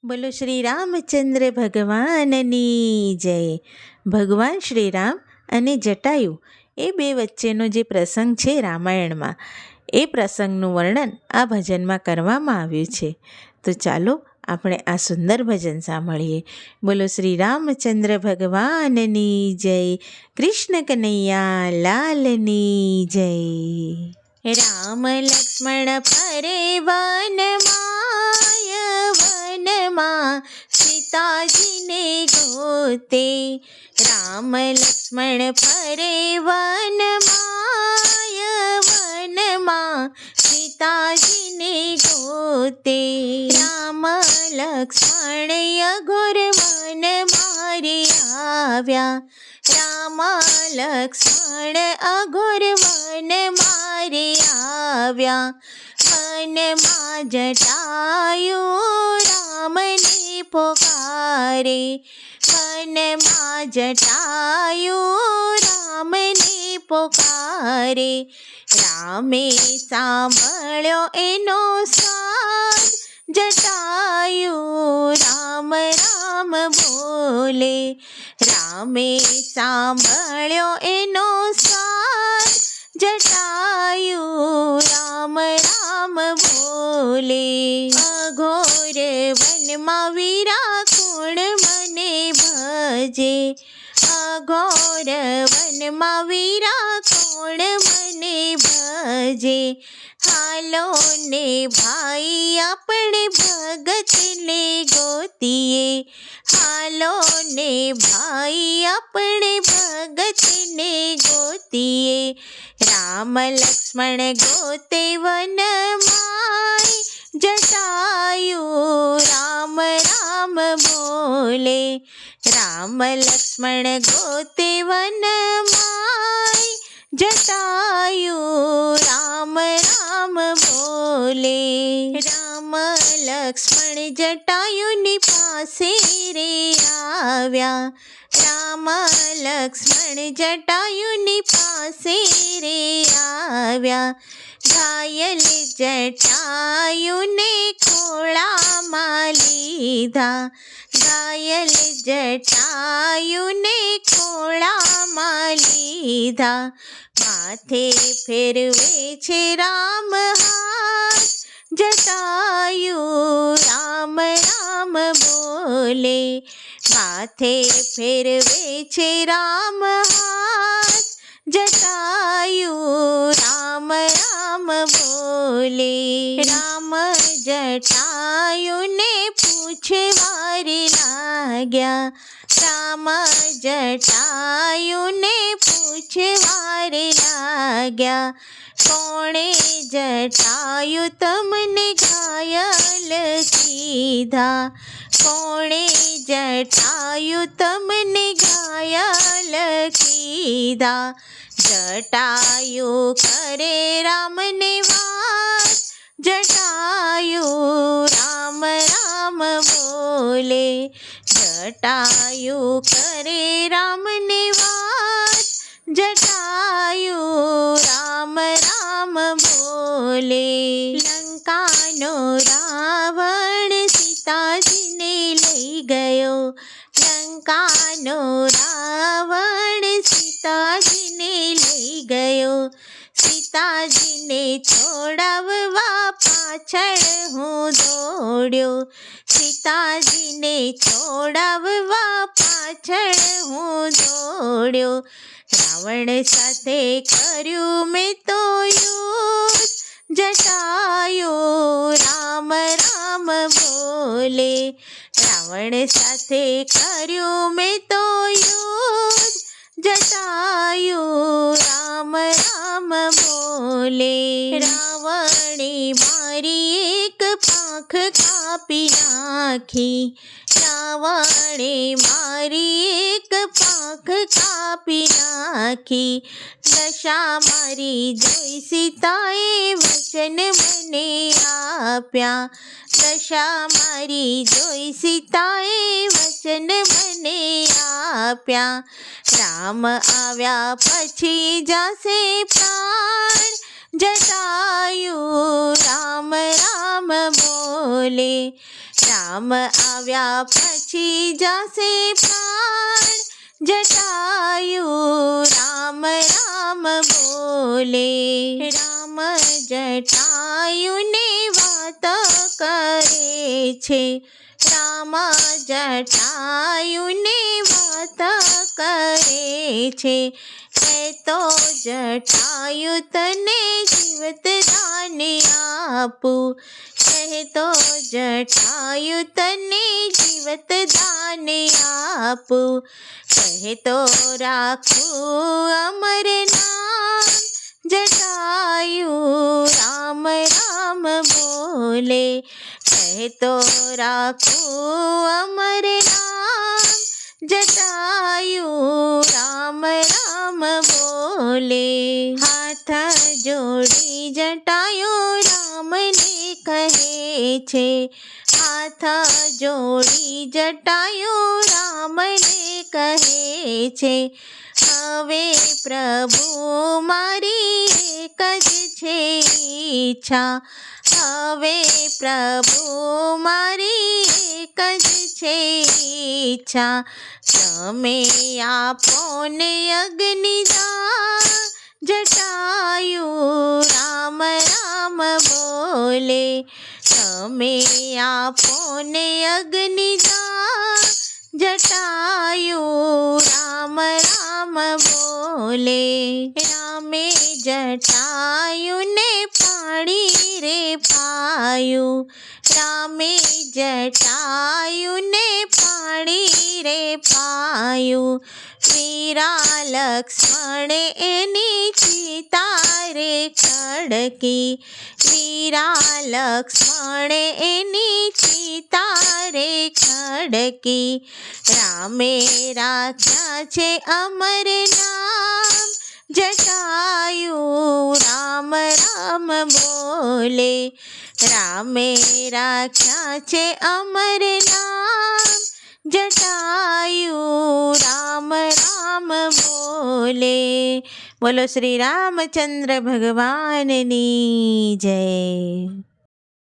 બોલો શ્રી રામચંદ્ર ભગવાનની જય. ભગવાન શ્રી રામ અને જટાયુ એ બે વચ્ચેનો જે પ્રસંગ છે રામાયણમાં, એ પ્રસંગનું વર્ણન આ ભજનમાં કરવામાં આવ્યું છે. તો ચાલો આપણે આ સુંદર ભજન સાંભળીએ. બોલો શ્રી રામચંદ્ર ભગવાનની જય. કૃષ્ણ કનૈયા લાલની જય. રામ લક્ષ્મણ ફરે વનમાં સીતાજીને ગોતે. રામ લક્ષ્મણ ફરે વનમાં સીતાજીને ગોતે. રામ લક્ષ્મણ અઘોર વન મારી આવ્યા. રામ લક્ષ્મણ અઘોર વન મારી આવ્યા. વનમાં જટાયુ રામને પોકારે. વનમાં જટાયુ રામને પોકારે. રામે સાંભળ્યો એનો સ્વાદ. જટાયુ રામ રામ બોલે. રામે સાંભળ્યો એનો સ્વાદ. જટાયુ રામ રામ બોલે. અઘોર વનમાં વીરા કોણ મને ભજે. અઘોર વનમાં વીરા કોણ મને ભજે. હાલો ને ભાઈ આપણે ભગતને ગોતીએ. હાલો ને ભાઈ આપણે ભગતને ગોતીએ. રામ લક્ષ્મણ ગોતે વનમાય. જટાયુ રામ રામ બોલે. રામ લક્ષ્મણ ગોતે વનમાય. જટાયુ રામ રામ બોલે. રામ લક્ષ્મણ જટાયુની પાસે રે આવ્યા. રામ લક્ષ્મણ જટાયુની પાસે રે આવ્યા. ઘાયલ જટાયુને ખોળામાં લીધા. ઘાયલ જટાયુને ખોળામાં લીધા. માથે ફેરવે છે રામ હાથ. જટાયુ રામ રામ બોલે. માથે ફેરવે છે રામ હાથ. જટાયુ રામ રામ બોલે. રામ જટાયુને પૂછવાર લાગ્યા. રામ જટાયુને પૂછવાર લાગ્યા. કોણે જટાયુ તમને ઘાયલ કીધા. કોણે જટાયુ તમને ઘાયલ કીધા. જટાયુ કરે રામને વાત. જટાયુ રામ રામ બોલે. જટાયુ કરે રામને વાત. જટાયુ રામ રામ બોલે. લંકાનો રાવણ સીતાજીને લઈ ગયો. લંકાનો રાવણ સીતાજીને લઈ ગયો. સીતાજીને છોડાવવા પાછળ હું દોડ્યો. સીતાજીને છોડાવવા પાછળ હું દોડ્યો. રાવણ સાથે કર્યું મેં તો યુદ્ધ. જટાયુ રામ રામ બોલે. રાવણ સાથે કર્યું મેં તો યુદ્ધ. જટાયુ રામ રામ બોલે. રાવણે મારી એક પાંખ કાપી નાખી. રાવણે મારી એક પાંખ કાપી નાખી. દશા મારી જોઈ સીતાએ વચન મને આપ્યા. દશા મારી જોઈ સીતાએ વચન મને આપ્યા. રામ આવ્યા પછી જાશે પ્રાણ. જટાયુ રામ રામ બોલે. રામ આવ્યા પછી જાશે પ્રાણ, જટાયુ રામ રામ બોલે. રામ જટાયુને વાત કરે છે, રામ જટાયુને વાત કરે છે. તો જટાયુ તને જીવત દાન આપું, તો જટાયુ તને જીવત દાન આપું. તો રાખું અમર નામ, જટાયુ રામ રામ બોલે. તો રાખું અમર નામ, જટાયુ રામ રામ બોલે. હાથ જોડી જટાયુ રામને કહે છે, હાથ જોડી જટાયુ રામને કહે છે. હવે પ્રભુ મારી એક જ છે ઈચ્છા, હવે પ્રભુ મારી એક જ છે ઈચ્છા. તમે આપો ને અગ્નિદાન, જટાયુ રામ રામ બોલે. તમે આપો ને અગ્નિદાન, જટાયુ રામ રામ બોલે. રામે જટાયુને પાણી રે પાયું, રામે જટાયુને પાણી રે પાયું. વીરા લક્ષ્મણ એની ચિતા રે ખડકી, વીરા લક્ષ્મણ એની ચિતા રે ખડકી. રામે રાખ્યા છે અમર નામ, જટાયુ રામ રામ બોલે. રામે રાખ્યા છે અમર નામ, જટાયુ રામ રામ બોલે. બોલો શ્રી રામચંદ્ર ભગવાનની જય.